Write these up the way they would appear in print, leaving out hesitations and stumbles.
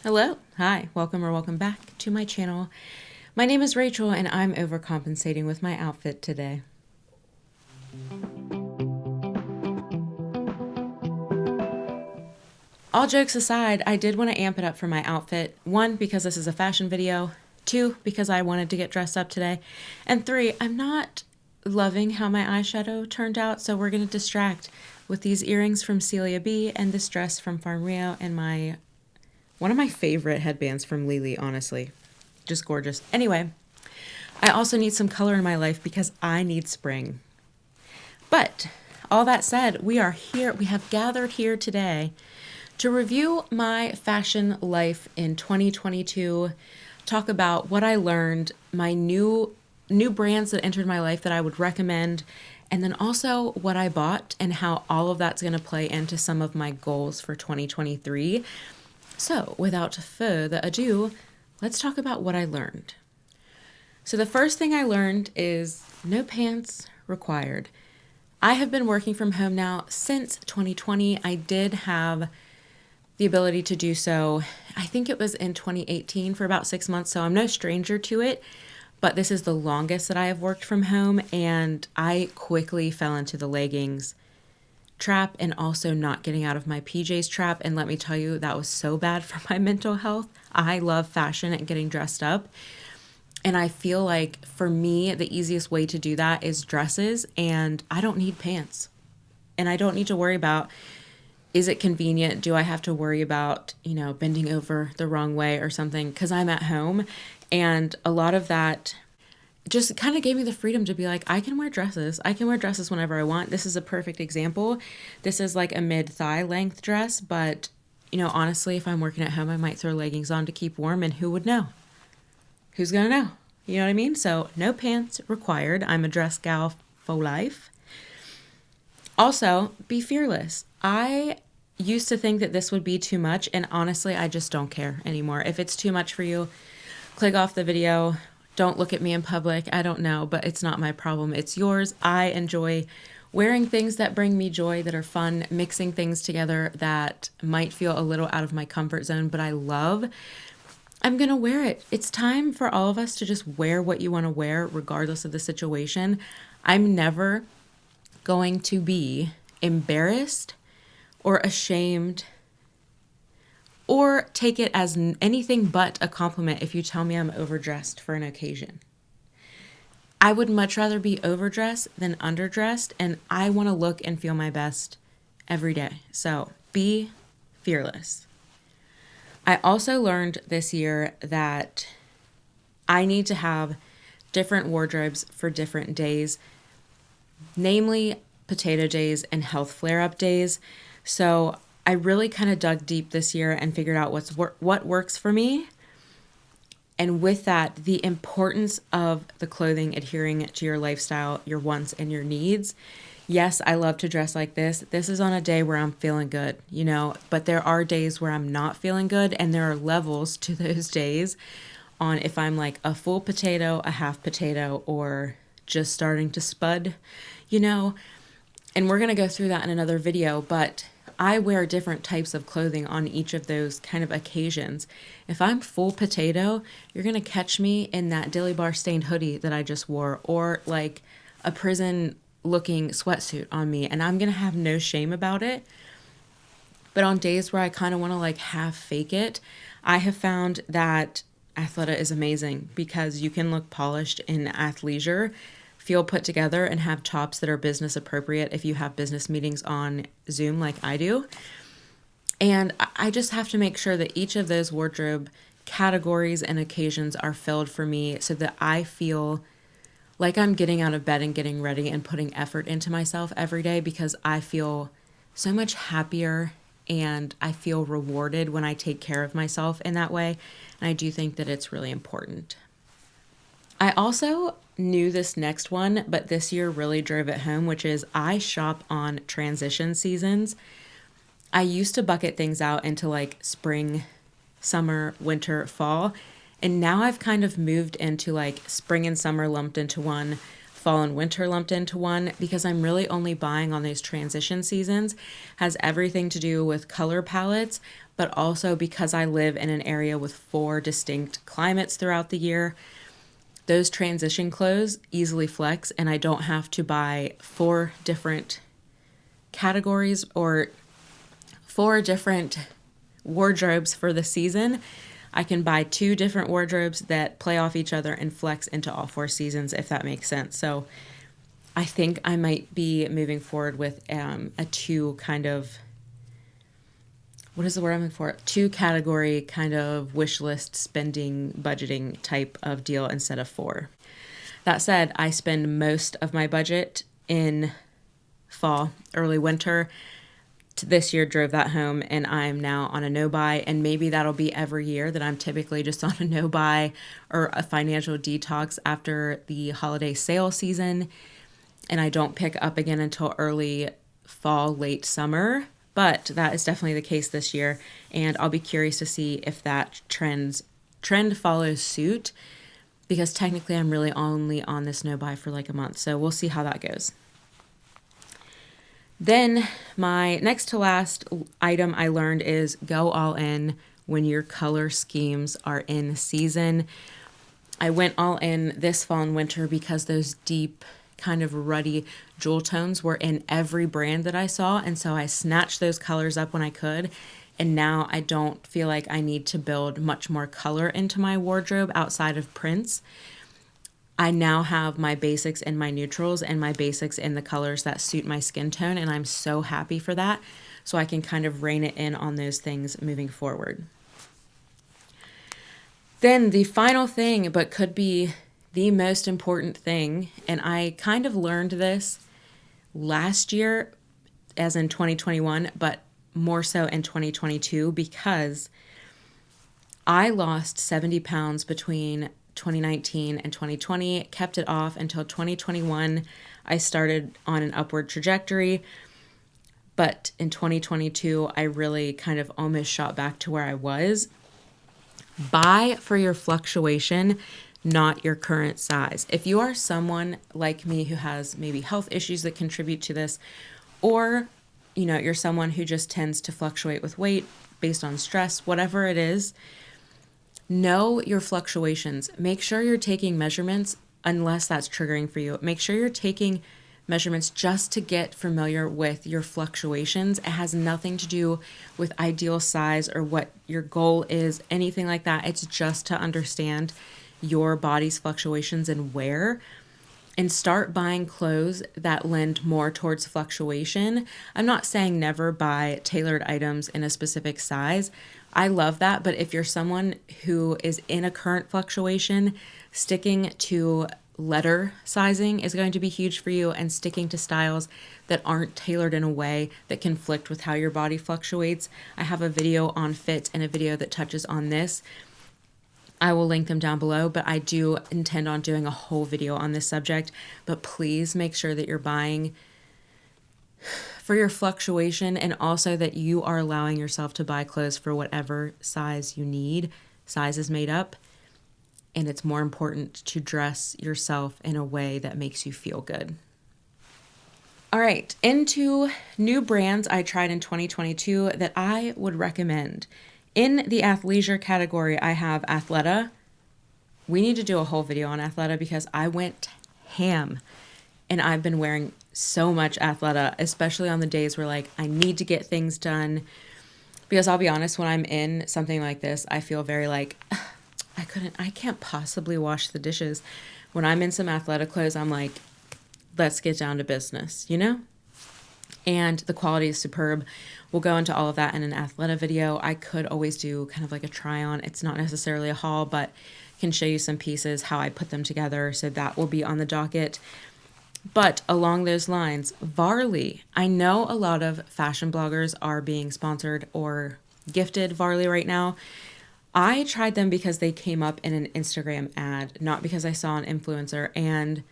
Hello, hi, welcome or welcome back to my channel. My name is Rachel and I'm overcompensating with my outfit today. All jokes aside, I did want to amp it up for my outfit. 1, because this is a fashion video. 2, because I wanted to get dressed up today. And 3, I'm not loving how my eyeshadow turned out, so we're going to distract with these earrings from Celia B and this dress from Farm Rio and one of my favorite headbands from Lily, honestly. Just gorgeous. Anyway, I also need some color in my life because I need spring. But all that said, we are here. We have gathered here today to review my fashion life in 2022, talk about what I learned, my new brands that entered my life that I would recommend, and then also what I bought and how all of that's going to play into some of my goals for 2023. So, without further ado, let's talk about what I learned. So the first thing I learned is no pants required. I have been working from home now since 2020. I did have the ability to do so, I think it was in 2018 for about 6 months, so I'm no stranger to it, but this is the longest that I have worked from home, and I quickly fell into the leggings trap and also not getting out of my PJs trap, and let me tell you, that was so bad for my mental health. I love fashion and getting dressed up, and I feel like for me, the easiest way to do that is dresses, and I don't need pants, and I don't need to worry about, is it convenient? Do I have to worry about, bending over the wrong way or something? Because I'm at home. And a lot of that just kind of gave me the freedom to be like, I can wear dresses. I can wear dresses whenever I want. This is a perfect example. This is like a mid-thigh length dress. But, honestly, if I'm working at home, I might throw leggings on to keep warm. And who would know? Who's going to know? You know what I mean? So no pants required. I'm a dress gal for life. Also, be fearless. I used to think that this would be too much, and honestly, I just don't care anymore. If it's too much for you, click off the video. Don't look at me in public. I don't know, but it's not my problem. It's yours. I enjoy wearing things that bring me joy, that are fun, mixing things together that might feel a little out of my comfort zone, but I love. I'm going to wear it. It's time for all of us to just wear what you want to wear, regardless of the situation. I'm never going to be embarrassed or ashamed or take it as anything but a compliment if you tell me I'm overdressed for an occasion. I would much rather be overdressed than underdressed, and I want to look and feel my best every day. So be fearless. I also learned this year that I need to have different wardrobes for different days, namely potato days and health flare-up days. So I really kind of dug deep this year and figured out what works for me. And with that, the importance of the clothing adhering to your lifestyle, your wants, and your needs. Yes, I love to dress like this. This is on a day where I'm feeling good, but there are days where I'm not feeling good, and there are levels to those days on if I'm like a full potato, a half potato, or just starting to spud, and we're going to go through that in another video, but I wear different types of clothing on each of those kind of occasions. If I'm full potato, you're going to catch me in that Dilly Bar stained hoodie that I just wore, or like a prison looking sweatsuit on me, and I'm going to have no shame about it. But on days where I kind of want to like half fake it, I have found that Athleta is amazing because you can look polished in athleisure, feel put together, and have tops that are business appropriate if you have business meetings on Zoom like I do. And I just have to make sure that each of those wardrobe categories and occasions are filled for me so that I feel like I'm getting out of bed and getting ready and putting effort into myself every day, because I feel so much happier and I feel rewarded when I take care of myself in that way. And I do think that it's really important. I also knew this next one, but this year really drove it home, which is I shop on transition seasons. I used to bucket things out into like spring, summer, winter, fall, and now I've kind of moved into like spring and summer lumped into one, fall and winter lumped into one because I'm really only buying on those transition seasons. Has everything to do with color palettes, but also because I live in an area with 4 distinct climates throughout the year. Those transition clothes easily flex, and I don't have to buy 4 different categories or 4 different wardrobes for the season. I can buy 2 different wardrobes that play off each other and flex into all 4 seasons, if that makes sense. So I think I might be moving forward with a 2 kind of, what is the word I'm looking for? 2 category kind of wish list spending budgeting type of deal instead of 4. That said, I spend most of my budget in fall, early winter. This year drove that home, and I'm now on a no buy, and maybe that'll be every year that I'm typically just on a no buy or a financial detox after the holiday sale season, and I don't pick up again until early fall, late summer. But that is definitely the case this year, and I'll be curious to see if that trend follows suit, because technically I'm really only on this no buy for like a month, so we'll see how that goes. Then my next to last item I learned is go all in when your color schemes are in season. I went all in this fall and winter because those deep kind of ruddy jewel tones were in every brand that I saw, and so I snatched those colors up when I could, and now I don't feel like I need to build much more color into my wardrobe outside of prints. I now have my basics and my neutrals and my basics in the colors that suit my skin tone, and I'm so happy for that. So I can kind of rein it in on those things moving forward. Then the final thing, but could be the most important thing, and I kind of learned this last year, as in 2021, but more so in 2022, because I lost 70 pounds between 2019 and 2020, kept it off until 2021. I started on an upward trajectory, but in 2022, I really kind of almost shot back to where I was. Buy for your fluctuation, not your current size. If you are someone like me who has maybe health issues that contribute to this, or you're someone who just tends to fluctuate with weight based on stress, whatever it is, know your fluctuations. Make sure you're taking measurements unless that's triggering for you. Make sure you're taking measurements just to get familiar with your fluctuations. It has nothing to do with ideal size or what your goal is, anything like that. It's just to understand your body's fluctuations and wear, and start buying clothes that lend more towards fluctuation. I'm not saying never buy tailored items in a specific size. I love that, but if you're someone who is in a current fluctuation, sticking to letter sizing is going to be huge for you, and sticking to styles that aren't tailored in a way that conflict with how your body fluctuates. I have a video on fit and a video that touches on this. I will link them down below, but I do intend on doing a whole video on this subject. But please make sure that you're buying for your fluctuation, and also that you are allowing yourself to buy clothes for whatever size you need. Size is made up, and it's more important to dress yourself in a way that makes you feel good. All right, into new brands I tried in 2022 that I would recommend. In the athleisure category, I have Athleta. We need to do a whole video on Athleta because I went ham, and I've been wearing so much Athleta, especially on the days where I need to get things done. Because I'll be honest, when I'm in something like this, I feel very I can't possibly wash the dishes. When I'm in some Athleta clothes, I'm like, let's get down to business, And the quality is superb. We'll go into all of that in an Athleta video. I could always do kind of like a try on. It's not necessarily a haul, but can show you some pieces, how I put them together. So that will be on the docket. But along those lines, Varley. I know a lot of fashion bloggers are being sponsored or gifted Varley right now. I tried them because they came up in an Instagram ad, not because I saw an influencer. And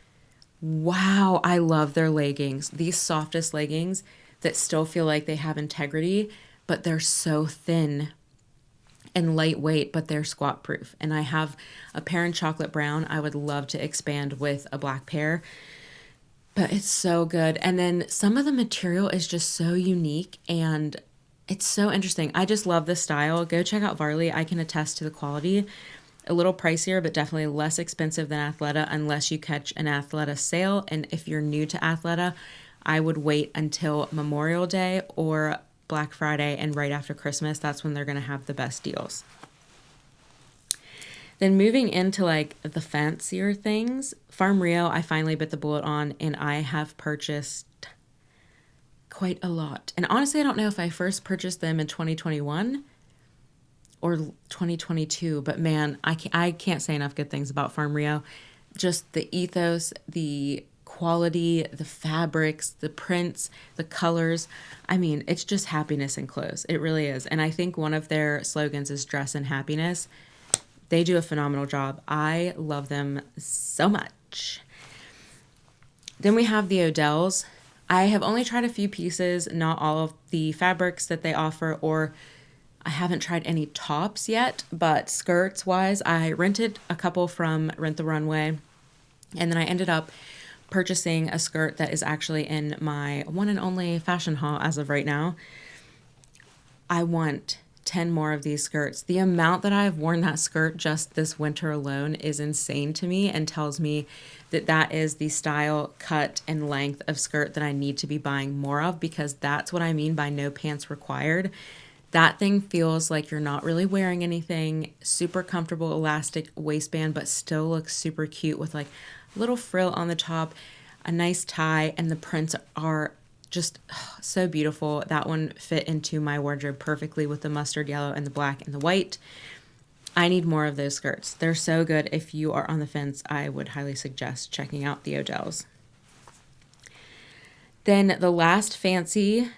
wow, I love their leggings. These softest leggings that still feel like they have integrity, but they're so thin and lightweight, but they're squat proof. And I have a pair in chocolate brown. I would love to expand with a black pair. but it's so good. And then some of the material is just so unique and it's so interesting. I just love the style. Go check out Varley. I can attest to the quality. A little pricier, but definitely less expensive than Athleta unless you catch an Athleta sale. And if you're new to Athleta, I would wait until Memorial Day or Black Friday and right after Christmas. That's when they're going to have the best deals. Then moving into like the fancier things, Farm Rio, I finally bit the bullet on and I have purchased quite a lot. And honestly, I don't know if I first purchased them in 2021 or 2022, but man, I can't say enough good things about Farm Rio. Just the ethos, the quality, the fabrics, the prints, the colors. I mean, it's just happiness in clothes. It really is. And I think one of their slogans is dress in happiness. They do a phenomenal job. I love them so much. Then we have the Odells. I have only tried a few pieces, not all of the fabrics that they offer, or I haven't tried any tops yet, but skirts wise, I rented a couple from Rent the Runway, and then I ended up purchasing a skirt that is actually in my one and only fashion haul as of right now. I want 10 more of these skirts. The amount that I've worn that skirt just this winter alone is insane to me and tells me that that is the style, cut, and length of skirt that I need to be buying more of, because that's what I mean by no pants required. That thing feels like you're not really wearing anything, super comfortable elastic waistband, but still looks super cute with like a little frill on the top, a nice tie, and the prints are just so beautiful. That one fit into my wardrobe perfectly with the mustard yellow and the black and the white. I need more of those skirts. They're so good. If you are on the fence, I would highly suggest checking out the Odells. Then the last fancy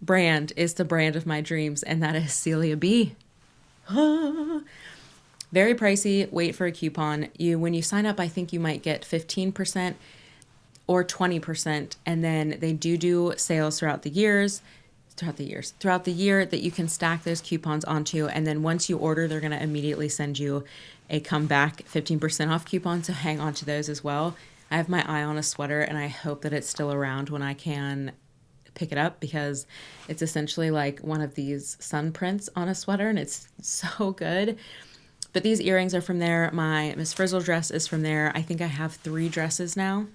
brand is the brand of my dreams, and that is Celia B. Very pricey. Wait for a coupon. When you sign up, I think you might get 15% or 20%, and then they do sales throughout the year that you can stack those coupons onto, and then once you order, they're going to immediately send you a comeback 15% off coupon, so hang on to those as well. I have my eye on a sweater, and I hope that it's still around when I can pick it up, because it's essentially like one of these sun prints on a sweater, and it's so good. But these earrings are from there. My Miss Frizzle dress is from there. I think I have 3 dresses now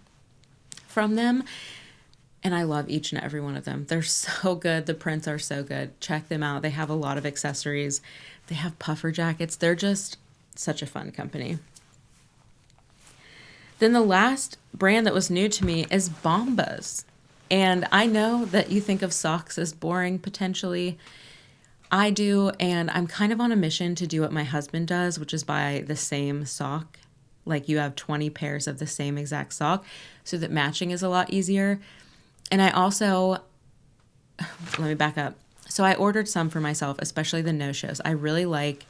from them, and I love each and every one of them. They're so good. The prints are so good. Check them out. They have a lot of accessories. They have puffer jackets. They're just such a fun company. Then the last brand that was new to me is Bombas. And I know that you think of socks as boring potentially. I do, and I'm kind of on a mission to do what my husband does, which is buy the same sock. Like you have 20 pairs of the same exact sock so that matching is a lot easier. And I also, let me back up. So I ordered some for myself, especially the no-shows. I really like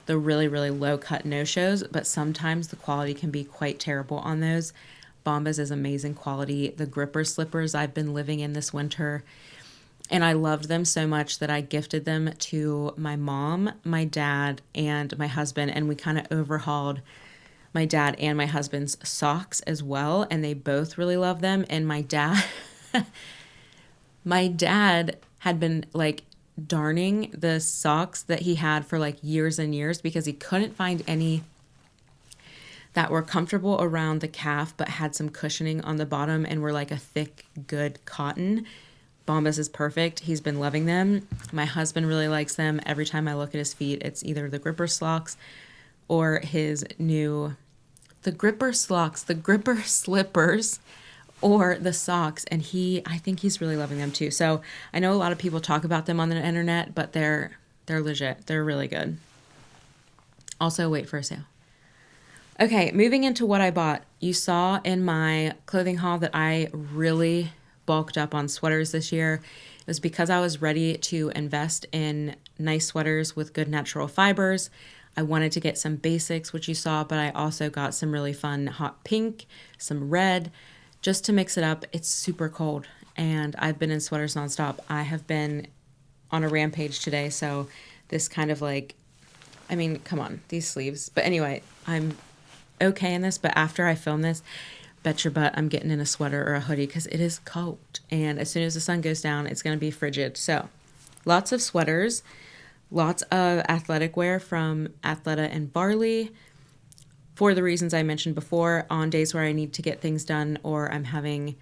the really, really low-cut no-shows, but sometimes the quality can be quite terrible on those. Bombas is amazing quality. The gripper slippers I've been living in this winter, and I loved them so much that I gifted them to my mom, my dad, and my husband, and we kind of overhauled my dad and my husband's socks as well, and they both really love them. And my dad had been like darning the socks that he had for like years and years because he couldn't find any that were comfortable around the calf but had some cushioning on the bottom and were like a thick, good cotton. Bombas is perfect. He's been loving them. My husband really likes them. Every time I look at his feet, it's either the gripper slocks or the gripper slippers, or the socks. And I think he's really loving them too. So I know a lot of people talk about them on the internet, but they're legit. They're really good. Also, wait for a sale. Okay, moving into what I bought. You saw in my clothing haul that I really bulked up on sweaters this year. It was because I was ready to invest in nice sweaters with good natural fibers. I wanted to get some basics, which you saw, but I also got some really fun hot pink, some red, just to mix it up. It's super cold, and I've been in sweaters nonstop. I have been on a rampage today, so this kind of like, I mean, come on, these sleeves. But anyway, I'm okay in this, but after I film this, bet your butt I'm getting in a sweater or a hoodie because it is cold. And as soon as the sun goes down, it's going to be frigid. So lots of sweaters, lots of athletic wear from Athleta and Barley for the reasons I mentioned before. On days where I need to get things done or I'm having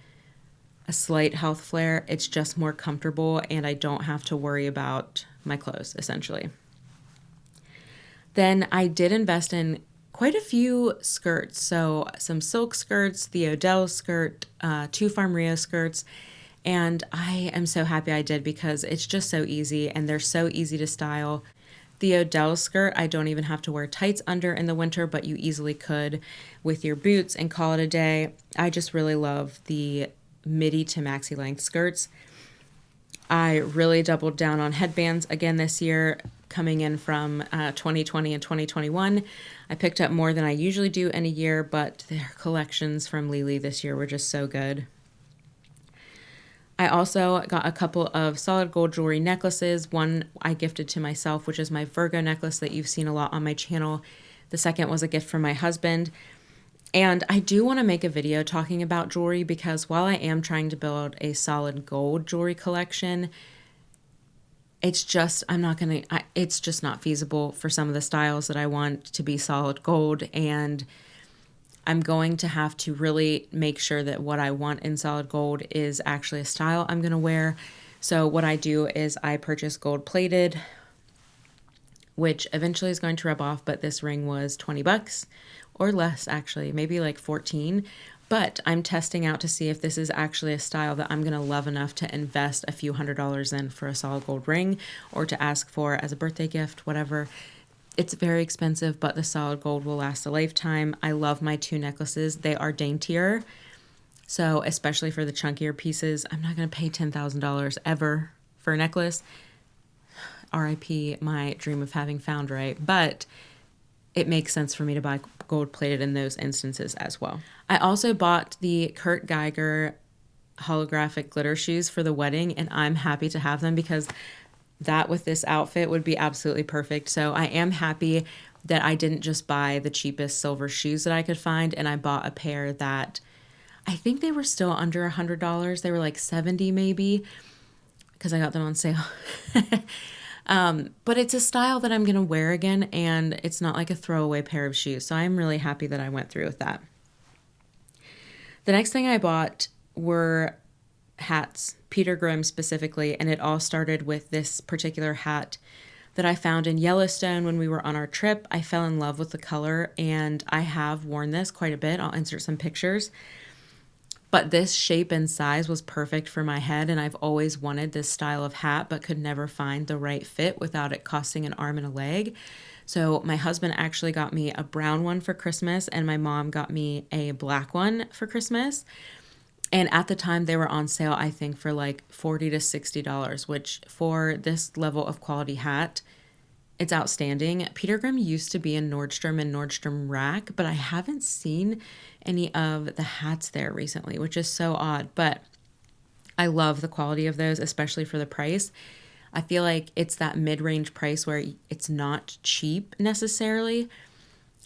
a slight health flare, it's just more comfortable and I don't have to worry about my clothes, essentially. Then I did invest in quite a few skirts. So some silk skirts, the Odell skirt, 2 Farm Rio skirts. And I am so happy I did because it's just so easy and they're so easy to style. The Odell skirt, I don't even have to wear tights under in the winter, but you easily could with your boots and call it a day. I just really love the midi to maxi length skirts. I really doubled down on headbands again this year, coming in from 2020 and 2021. I picked up more than I usually do in a year, but their collections from Lily this year were just so good. I also got a couple of solid gold jewelry necklaces. One I gifted to myself, which is my Virgo necklace that you've seen a lot on my channel. The second was a gift from my husband. And I do want to make a video talking about jewelry because while I am trying to build a solid gold jewelry collection, it's just not feasible for some of the styles that I want to be solid gold. And I'm going to have to really make sure that what I want in solid gold is actually a style I'm going to wear. So what I do is I purchase gold plated, which eventually is going to rub off, but this ring was $20 or less, actually, maybe like 14. But I'm testing out to see if this is actually a style that I'm going to love enough to invest a few $100s in for a solid gold ring or to ask for as a birthday gift, whatever. It's very expensive, but the solid gold will last a lifetime. I love my 2 necklaces. They are daintier. So especially for the chunkier pieces, I'm not going to pay $10,000 ever for a necklace. RIP my dream of having found right, but it makes sense for me to buy gold plated in those instances as well. I also bought the Kurt Geiger holographic glitter shoes for the wedding, and I'm happy to have them because that with this outfit would be absolutely perfect. So I am happy that I didn't just buy the cheapest silver shoes that I could find, and I bought a pair that I think they were still under $100. They were like 70 maybe because I got them on sale. But it's a style that I'm going to wear again, and it's not like a throwaway pair of shoes. So I'm really happy that I went through with that. The next thing I bought were hats, Peter Grimm specifically, and it all started with this particular hat that I found in Yellowstone when we were on our trip. I fell in love with the color, and I have worn this quite a bit. I'll insert some pictures. But this shape and size was perfect for my head, and I've always wanted this style of hat but could never find the right fit without it costing an arm and a leg. So my husband actually got me a brown one for Christmas, and my mom got me a black one for Christmas. And at the time, they were on sale, I think, for like $40 to $60, which for this level of quality hat, it's outstanding. Peter Grimm used to be in Nordstrom and Nordstrom Rack, but I haven't seen any of the hats there recently, which is so odd. But I love the quality of those, especially for the price. I feel like it's that mid-range price where it's not cheap necessarily,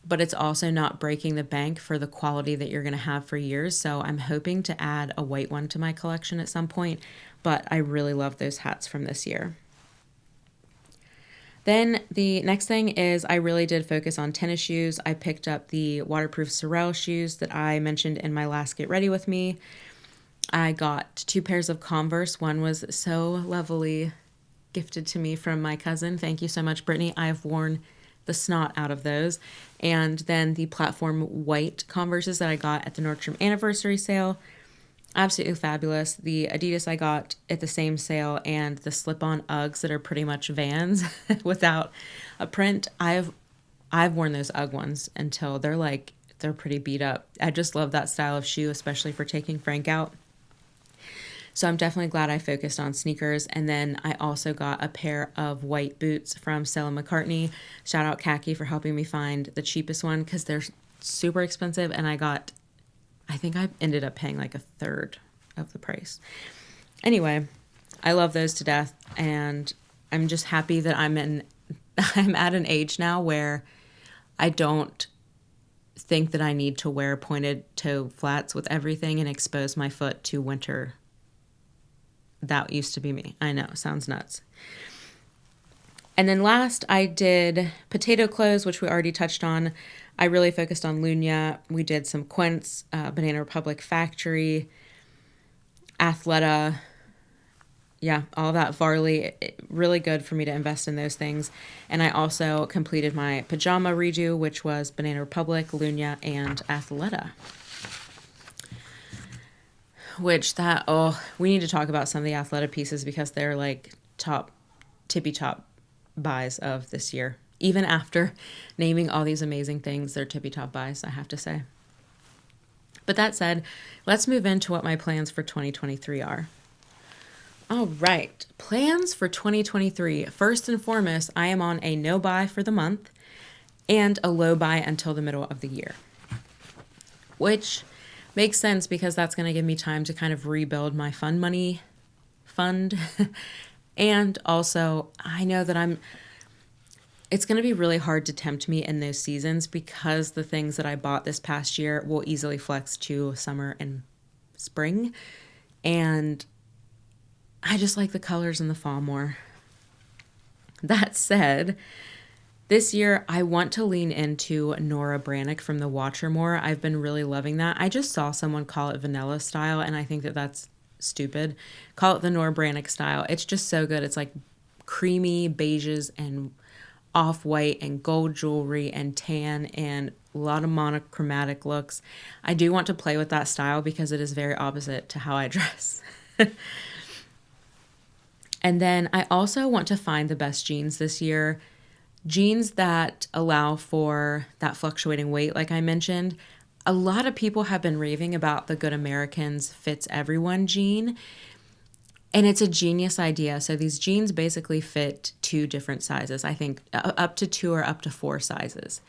but it's also not breaking the bank for the quality that you're going to have for years. So I'm hoping to add a white one to my collection at some point, but I really love those hats from this year. Then the next thing is I really did focus on tennis shoes. I picked up the waterproof Sorel shoes that I mentioned in my last Get Ready With Me. I got 2 pairs of Converse. One was so lovely gifted to me from my cousin. Thank you so much, Brittany. I have worn the snot out of those. And then the platform white Converses that I got at the Nordstrom anniversary sale. Absolutely fabulous. The Adidas I got at the same sale, and the slip-on Uggs that are pretty much Vans without a print. I've worn those Ugg ones until they're pretty beat up. I just love that style of shoe, especially for taking Frank out. So I'm definitely glad I focused on sneakers. And then I also got a pair of white boots from Stella McCartney. Shout out Khaki for helping me find the cheapest one because they're super expensive, and I think I ended up paying like a third of the price. Anyway, I love those to death, and I'm just happy that I'm at an age now where I don't think that I need to wear pointed toe flats with everything and expose my foot to winter. That used to be me. I know, sounds nuts. And then last, I did potato clothes, which we already touched on. I really focused on Lunya. We did some Quince, Banana Republic Factory, Athleta. Yeah, all that Varley. Really good for me to invest in those things. And I also completed my pajama redo, which was Banana Republic, Lunya, and Athleta. We need to talk about some of the Athleta pieces because they're like tippy top buys of this year. Even after naming all these amazing things, they're tippy top buys, I have to say. But that said, let's move into what my plans for 2023 are. All right, plans for 2023. First and foremost, I am on a no buy for the month and a low buy until the middle of the year, which makes sense because that's going to give me time to kind of rebuild my fund. And also, I know that it's going to be really hard to tempt me in those seasons because the things that I bought this past year will easily flex to summer and spring. And I just like the colors in the fall more. That said, this year I want to lean into Nora Brannick from The Watcher more. I've been really loving that. I just saw someone call it vanilla style, and I think that that's stupid. Call it the Nora Brannick style. It's just so good. It's like creamy beiges and off-white and gold jewelry and tan and a lot of monochromatic looks. I do want to play with that style because it is very opposite to how I dress. And then I also want to find the best jeans this year. Jeans that allow for that fluctuating weight, like I mentioned. A lot of people have been raving about the Good Americans Fits Everyone jean. And it's a genius idea. So these jeans basically fit 2 different sizes. I think up to 2 or up to 4 sizes.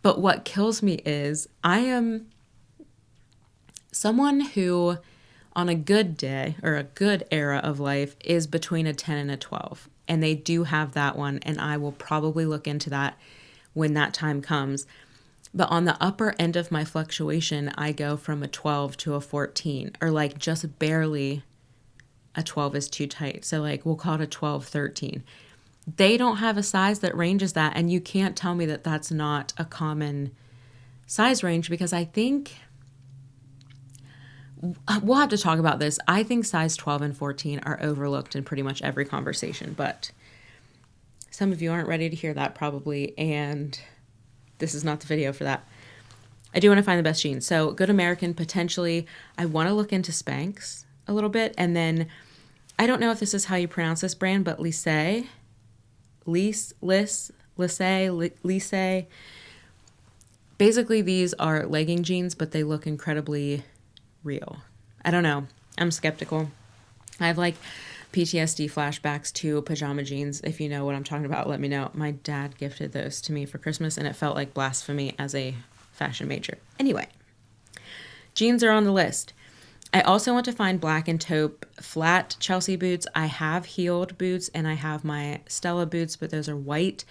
But what kills me is I am someone who on a good day or a good era of life is between a 10 and a 12. And they do have that one. And I will probably look into that when that time comes. But on the upper end of my fluctuation, I go from a 12 to a 14, or like just barely a 12 is too tight. So like we'll call it a 12, 13. They don't have a size that ranges that. And you can't tell me that that's not a common size range because I think we'll have to talk about this. I think size 12 and 14 are overlooked in pretty much every conversation, but some of you aren't ready to hear that probably, and this is not the video for that. I do want to find the best jeans. So Good American, potentially. I want to look into Spanx a little bit, and then I don't know if this is how you pronounce this brand, but Lise. Basically, these are legging jeans, but they look incredibly real. I don't know. I'm skeptical. I have like PTSD flashbacks to pajama jeans. If you know what I'm talking about, let me know. My dad gifted those to me for Christmas, and it felt like blasphemy as a fashion major. Anyway, jeans are on the list. I also want to find black and taupe flat Chelsea boots. I have heeled boots, and I have my Stella boots, but those are white.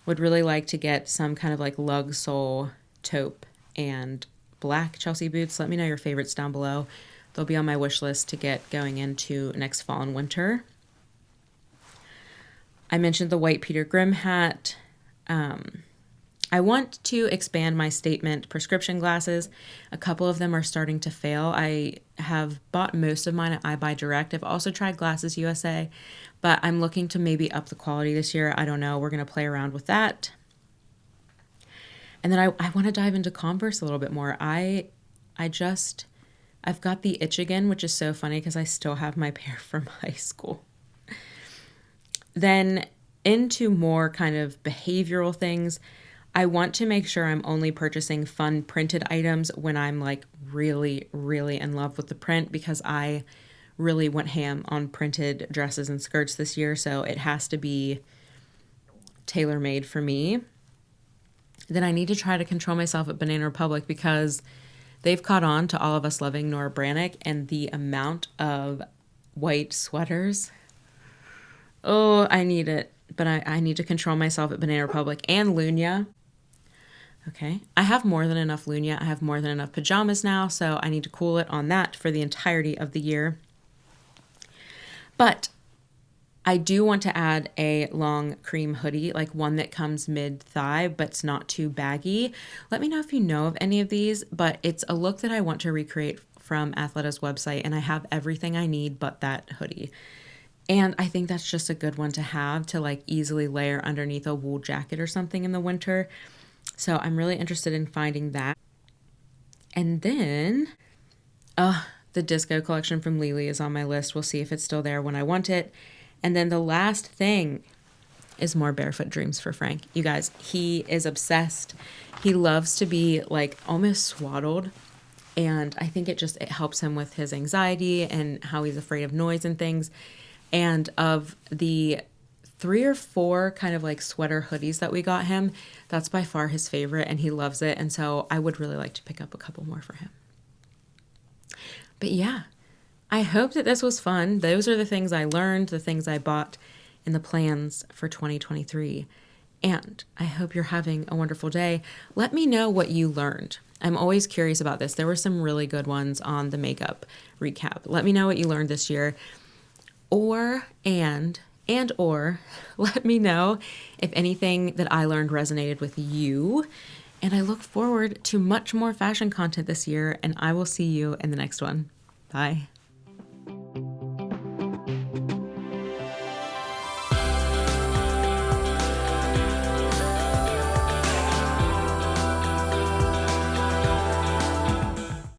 Would really like to get some kind of like lug sole taupe and black Chelsea boots. Let me know your favorites down below. They'll be on my wish list to get going into next fall and winter. I mentioned the white Peter Grimm hat. I want to expand my Statement prescription glasses. A couple of them are starting to fail. I have bought most of mine at I Buy Direct. I've also tried Glasses USA, but I'm looking to maybe up the quality this year. I don't know. We're going to play around with that. And then I want to dive into Converse a little bit more. I've got the itch again, which is so funny because I still have my pair from high school. Then into more kind of behavioral things, I want to make sure I'm only purchasing fun printed items when I'm like really, really in love with the print, because I really went ham on printed dresses and skirts this year. So it has to be tailor-made for me. Then I need to try to control myself at Banana Republic because they've caught on to all of us loving Nora Brannick, and the amount of white sweaters. Oh, I need it. But I need to control myself at Banana Republic and Lunya. Okay, I have more than enough Lunia. I have more than enough pajamas now, so I need to cool it on that for the entirety of the year. But I do want to add a long cream hoodie, like one that comes mid-thigh, but it's not too baggy. Let me know if you know of any of these, but it's a look that I want to recreate from Athleta's website, and I have everything I need but that hoodie. And I think that's just a good one to have to like easily layer underneath a wool jacket or something in the winter. So I'm really interested in finding that. And then, the disco collection from Lily is on my list. We'll see if it's still there when I want it. And then the last thing is more barefoot dreams for Frank. You guys, he is obsessed. He loves to be like almost swaddled. And I think it helps him with his anxiety and how he's afraid of noise and things. And of the 3 or 4 kind of like sweater hoodies that we got him, that's by far his favorite and he loves it. And so I would really like to pick up a couple more for him. But yeah, I hope that this was fun. Those are the things I learned, the things I bought, and the plans for 2023. And I hope you're having a wonderful day. Let me know what you learned. I'm always curious about this. There were some really good ones on the makeup recap. Let me know what you learned this year. Or let me know if anything that I learned resonated with you. And I look forward to much more fashion content this year, and I will see you in the next one. Bye.